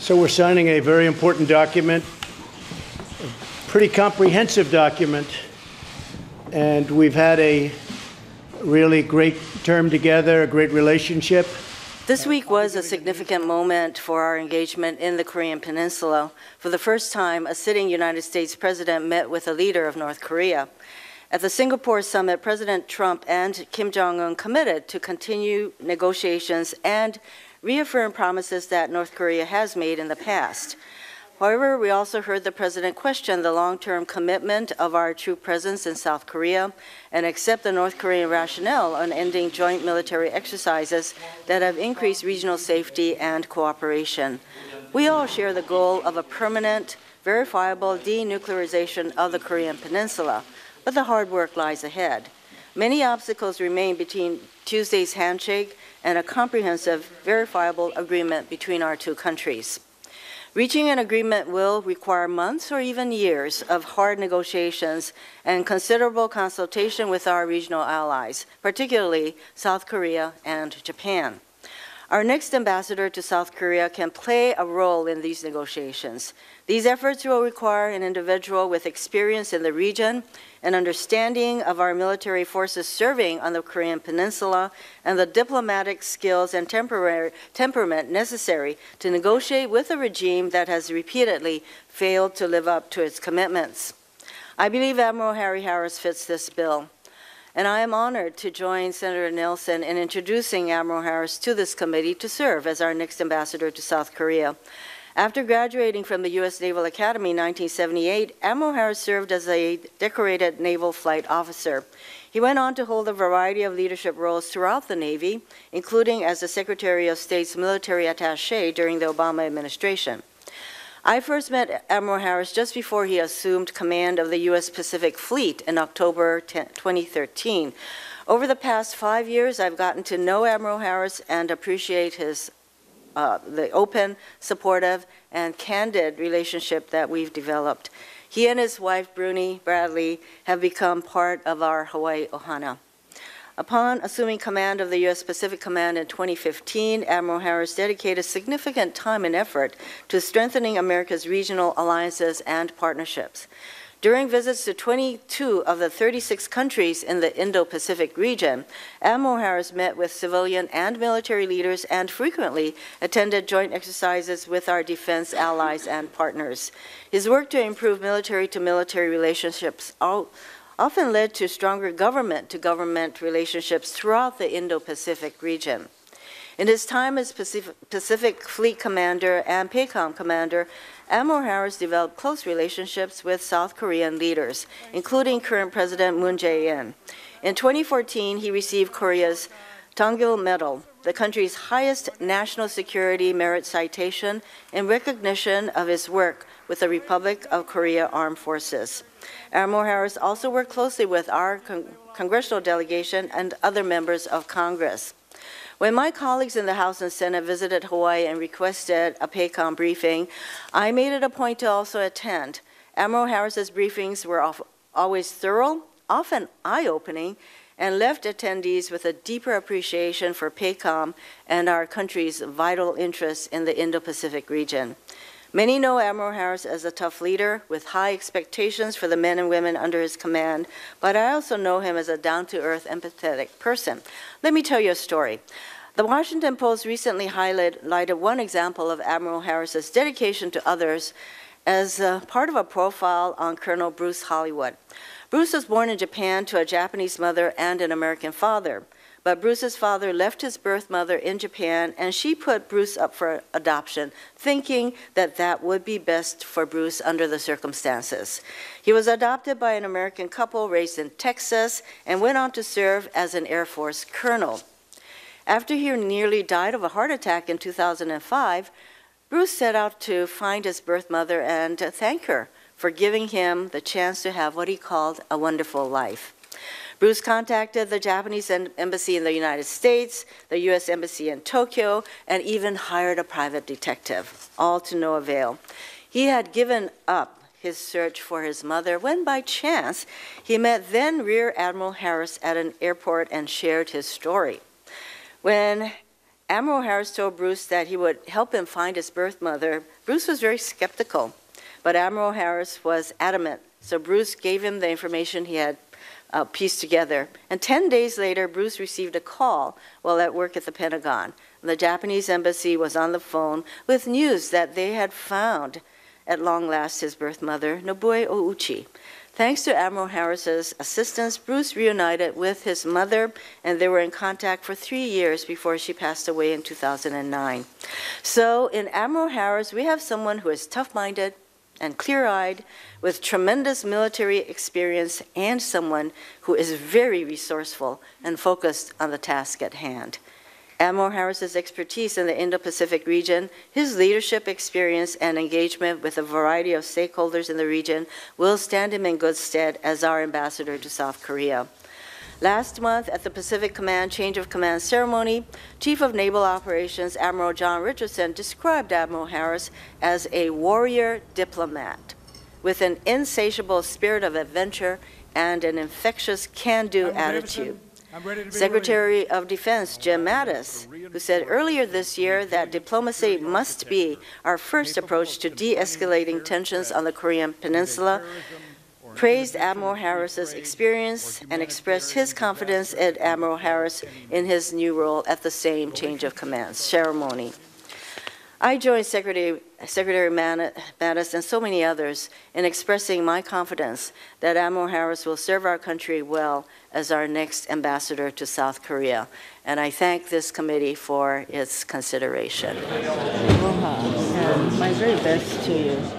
So we're signing a very important document, a pretty comprehensive document, and we've had a really great term together, a great relationship. This week was a significant moment for our engagement in the Korean Peninsula. For the first time, a sitting United States president met with a leader of North Korea. At the Singapore summit, President Trump and Kim Jong-un committed to continue negotiations and reaffirm promises that North Korea has made in the past. However, we also heard the president question the long-term commitment of our troop presence in South Korea and accept the North Korean rationale on ending joint military exercises that have increased regional safety and cooperation. We all share the goal of a permanent, verifiable denuclearization of the Korean Peninsula, but the hard work lies ahead. Many obstacles remain between Tuesday's handshake and a comprehensive, verifiable agreement between our two countries. Reaching an agreement will require months or even years of hard negotiations and considerable consultation with our regional allies, particularly South Korea and Japan. Our next ambassador to South Korea can play a role in these negotiations. These efforts will require an individual with experience in the region, an understanding of our military forces serving on the Korean Peninsula, and the diplomatic skills and temperament necessary to negotiate with a regime that has repeatedly failed to live up to its commitments. I believe Admiral Harry Harris fits this bill, and I am honored to join Senator Nelson in introducing Admiral Harris to this committee to serve as our next ambassador to South Korea. After graduating from the U.S. Naval Academy in 1978, Admiral Harris served as a decorated naval flight officer. He went on to hold a variety of leadership roles throughout the Navy, including as the Secretary of State's military attaché during the Obama administration. I first met Admiral Harris just before he assumed command of the U.S. Pacific Fleet in October 2013. Over the past 5 years, I've gotten to know Admiral Harris and appreciate his the open, supportive, and candid relationship that we've developed. He and his wife, Bruni Bradley, have become part of our Hawaii Ohana. Upon assuming command of the U.S. Pacific Command in 2015, Admiral Harris dedicated significant time and effort to strengthening America's regional alliances and partnerships. During visits to 22 of the 36 countries in the Indo-Pacific region, Admiral Harris met with civilian and military leaders and frequently attended joint exercises with our defense allies and partners. His work to improve military-to-military relationships often led to stronger government-to-government relationships throughout the Indo-Pacific region. In his time as Pacific Fleet Commander and PACOM Commander, Admiral Harris developed close relationships with South Korean leaders, including current President Moon Jae-in. In 2014, he received Korea's Tongil Medal, the country's highest national security merit citation, in recognition of his work with the Republic of Korea Armed Forces. Admiral Harris also worked closely with our congressional delegation and other members of Congress. When my colleagues in the House and Senate visited Hawaii and requested a PACOM briefing, I made it a point to also attend. Admiral Harris's briefings were always thorough, often eye-opening, and left attendees with a deeper appreciation for PACOM and our country's vital interests in the Indo-Pacific region. Many know Admiral Harris as a tough leader with high expectations for the men and women under his command, but I also know him as a down-to-earth, empathetic person. Let me tell you a story. The Washington Post recently highlighted one example of Admiral Harris's dedication to others as part of a profile on Colonel Bruce Hollywood. Bruce was born in Japan to a Japanese mother and an American father. But Bruce's father left his birth mother in Japan, and she put Bruce up for adoption, thinking that that would be best for Bruce under the circumstances. He was adopted by an American couple raised in Texas and went on to serve as an Air Force colonel. After he nearly died of a heart attack in 2005, Bruce set out to find his birth mother and thank her for giving him the chance to have what he called a wonderful life. Bruce contacted the Japanese embassy in the United States, the U.S. embassy in Tokyo, and even hired a private detective, all to no avail. He had given up his search for his mother when, by chance, he met then Rear Admiral Harris at an airport and shared his story. When Admiral Harris told Bruce that he would help him find his birth mother. Bruce was very skeptical, but Admiral Harris was adamant. So Bruce gave him the information he had pieced together. And 10 days later, Bruce received a call while at work at the Pentagon. The Japanese embassy was on the phone with news that they had found, at long last, his birth mother, Nobue Ouchi. Thanks to Admiral Harris's assistance, Bruce reunited with his mother, and they were in contact for 3 years before she passed away in 2009. So in Admiral Harris, we have someone who is tough-minded and clear-eyed, with tremendous military experience, and someone who is very resourceful and focused on the task at hand. Admiral Harris's expertise in the Indo-Pacific region, his leadership experience and engagement with a variety of stakeholders in the region will stand him in good stead as our ambassador to South Korea. Last month at the Pacific Command Change of Command ceremony, Chief of Naval Operations Admiral John Richardson described Admiral Harris as a warrior diplomat with an insatiable spirit of adventure and an infectious can-do attitude. Secretary of Defense Jim Mattis, who said earlier this year that diplomacy must be our first approach to de-escalating tensions on the Korean Peninsula, praised Admiral Harris's experience and expressed his confidence in Admiral Harris in his new role at the same Change of Command ceremony. I join Secretary Mattis and so many others in expressing my confidence that Admiral Harris will serve our country well as our next ambassador to South Korea. And I thank this committee for its consideration. Aloha, and my very best to you.